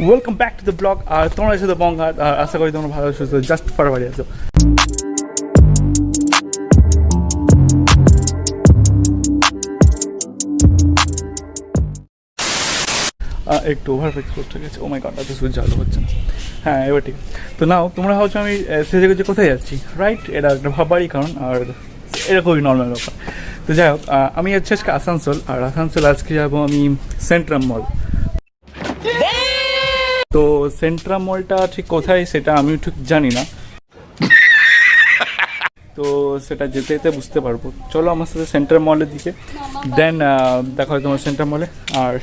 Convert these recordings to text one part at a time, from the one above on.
Welcome back to the blog. আর তোমরা এসে তো বঙ্গার, আর আশা করি তোমরা ভালো সুস্থ জাস্ট ফরওয়ার্ড আছো। একটু ওভার এক্সপোজ হয়ে গেছে। ও মাই গড, এত সূর্য আলো হচ্ছে না। হ্যাঁ, এবার ঠিক। তো নাও তোমরা ভাবছো আমি সেজে গুজে কোথায় যাচ্ছি, রাইট? এটা একটা ভাববারই কারণ, আর এটা খুবই নর্মাল ব্যাপার। তো যাই হোক, আমি যাচ্ছি আজকে আসানসোল, আর আসানসোল আজকে যাবো আমি সেন্ট্রাম মল। তো সেন্ট্রাম মলটা ঠিক কোথায় সেটা আমি ঠিক জানি না, তো সেটা যেতে যেতে বুঝতে পারবো। চলো আমার সাথে সেন্ট্রাম মলের দিকে, দেন দেখা হয় তোমার সেন্ট্রাম মলে। আর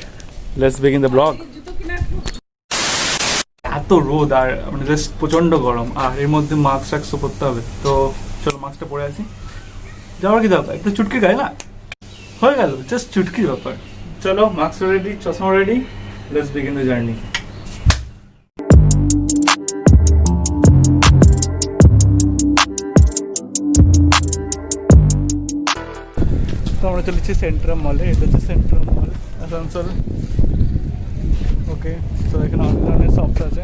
লেটস বিগিন দ্য ব্লগ। এত রোদ আর মানে জাস্ট প্রচণ্ড গরম, আর এর মধ্যে মাস্ক টাস্কও পরতে হবে। তো চলো মাস্কটা পরে আছি, যাওয়ার কি দরকার, একটু চুটকি গায়ে না হয়ে গেল, জাস্ট চুটকির ব্যাপার। চলো মাস্ক রেডি, চশমা ready, let's begin the journey. তো আমরা চলেছি সেন্ট্রাম মলে। এটা হচ্ছে সেন্ট্রাম মল আসানসোল। ওকে, তো এখানে অনেক ধরনের শপস আছে।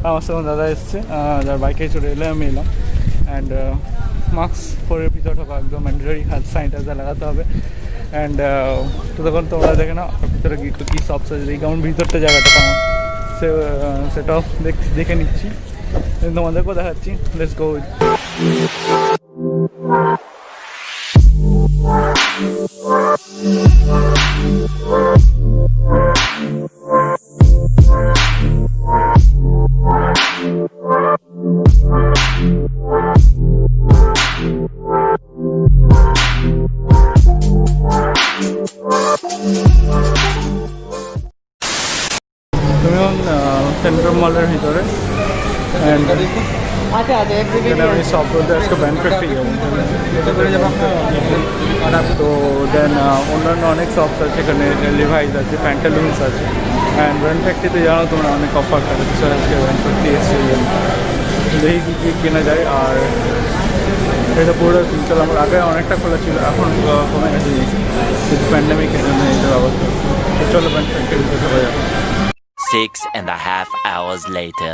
আমার সঙ্গে দাদা এসছে, যার বাইকে চলে এলে আমি এলাম। অ্যান্ড মাস্ক পরে ভিতরে ঢোকা একদম ম্যান্ডেটরি, হাত স্যানিটাইজার লাগাতে হবে। অ্যান্ড তো তখন তোমরা দেখে না ভিতরে কী শপস আছে, কেমন ভিতরটা জায়গাটা কেমন সেটাও দেখে নিচ্ছি, তোমাদেরকেও দেখাচ্ছি। Let's go. সেন্ট্রাম মলের ভিতরে আমি সব বলতে আজকে ব্যান্ড ফ্যাক্টরি যাবো। তো দেন অন্যান্য অনেক শপস আছে এখানে, লিভাইস আছে, প্যান্টালুন্স আছে। অ্যান্ড ব্র্যান্ড ফ্যাক্টরিতে জানো তোমরা অনেক অফার থাকে, আজকে ব্র্যান্ড ফ্যাক্টরি এসে দেখি কী কী কেনা যায়। আর এটা পুরো চলো, আমার আগে অনেকটা খোলা ছিল, এখন কমে গেছে কিন্তু প্যান্ডামিকের জন্য এইটা ব্যবস্থা। তো চলো ব্র্যান্ড ফ্যাক্টরিতে চলে যাবো। 6.5 hours later.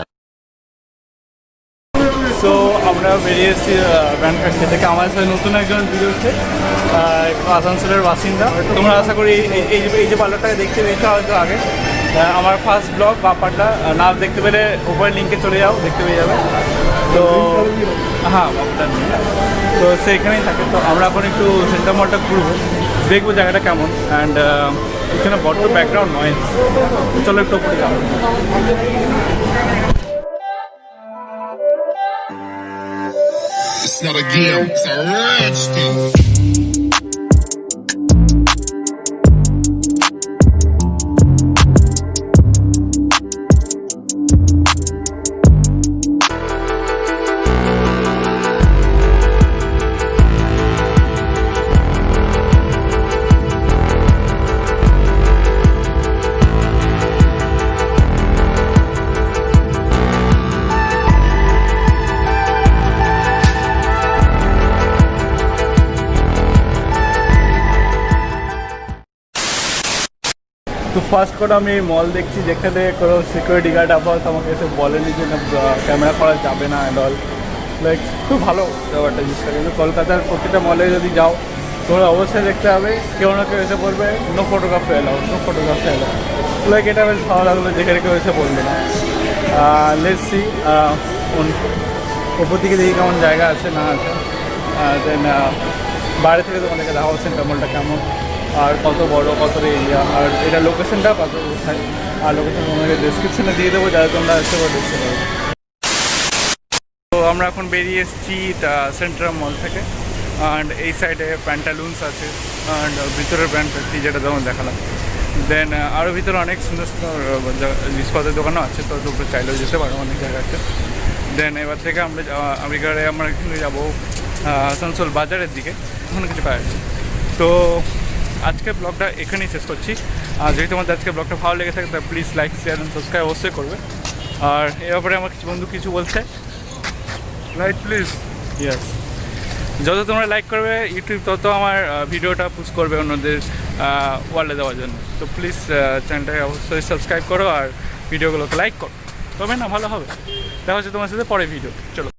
সো আমরা বেরিয়ে এসেছি ব্র্যান্ড ফ্যাক্টরি থেকে। আমার সাথে নতুন একজন ভিডিওতে আসানসোলের বাসিন্দা। তোমরা আশা করি এই যে পার্লারটাকে দেখতে পেয়েছো হয়তো আগে। আমার ফার্স্ট ব্লগ বাপারটা না দেখতে পেলে উপরে লিঙ্কে চলে যাও, দেখতে পেয়ে যাবে। তো হ্যাঁ, বাপারটা নেই, তো সেখানেই থাকে। তো আমরা এখন একটু সেন্ট্রাম মলটা ঘুরবো, দেখবো জায়গাটা কেমন। অ্যান্ড এখানে বড় ব্যাকগ্রাউন্ড নয়েজ, চলো একটু উপরে যাবো। It's not a game, it's a rich thing. তো ফার্স্ট করে আমি মল দেখছি, যেখানে কোনো সিকিউরিটি গার্ড আপাতত আমাকে এসে বলেনি যে না ক্যামেরা করা যাবে না অ্যান্ড অল। লাইক খুব ভালো ব্যাপারটা জিনিসটা। কিন্তু কলকাতার প্রতিটা মলে যদি যাও তোমরা অবশ্যই দেখতে হবে কেউ না কেউ এসে বলবে no photography allow, no photography allow. Like এটা বেশ ভালো লাগলো, যেখানে কেউ এসে বলবে না। লেটস সি ওপর দিকে দেখি কেমন জায়গা আছে না আছে। দেন বাইরে থেকে তোমাদেরকে দেখাবো সেন্ট্রাম মলটা কেমন, আর কত বড়, কত এরিয়া, আর এটা লোকেশনটা কত কোথায়। আর লোকেশন তোমাকে ডেসক্রিপশনে দিয়ে দেবো, যাতে তোমরা এসে দেখতে পারো। তো আমরা এখন বেরিয়ে এসেছি সেন্ট্রাম মল থেকে। অ্যান্ড এই সাইডে প্যান্টালুন্স আছে, অ্যান্ড ভিতরের ব্র্যান্ড ফ্যাক্টরি যেটা যেমন দেখালাম। দেন আরও ভিতরে অনেক সুন্দর সুন্দর জিনিসপত্রের দোকানও আছে, তো তোমরা চাইলেও যেতে পারো, অনেক জায়গা আছে। দেন এবার থেকে আমরা এখানে যাবো আসানসোল বাজারের দিকে, ওখানে কিছু পাওয়া যাচ্ছে। তো আজকের ব্লগটা এখানেই শেষ করছি। আর যদি তোমাদের আজকের ব্লগটা ভালো লেগে থাকে তাহলে please like, share and subscribe অবশ্যই করবে। আর এ ব্যাপারে আমার কিছু বন্ধু কিছু বলছে, রাইট প্লিজ? ইয়েস, যত তোমরা লাইক করবে ইউটিউব তত আমার ভিডিওটা পুশ করবে অন্যদের ওয়ালে দেওয়ার জন্য। তো প্লিজ চ্যানেলটাকে অবশ্যই সাবস্ক্রাইব করো, আর ভিডিওগুলোকে লাইক করো, তবে না ভালো হবে। দেখা হচ্ছে তোমার সাথে পরে ভিডিও, চলো।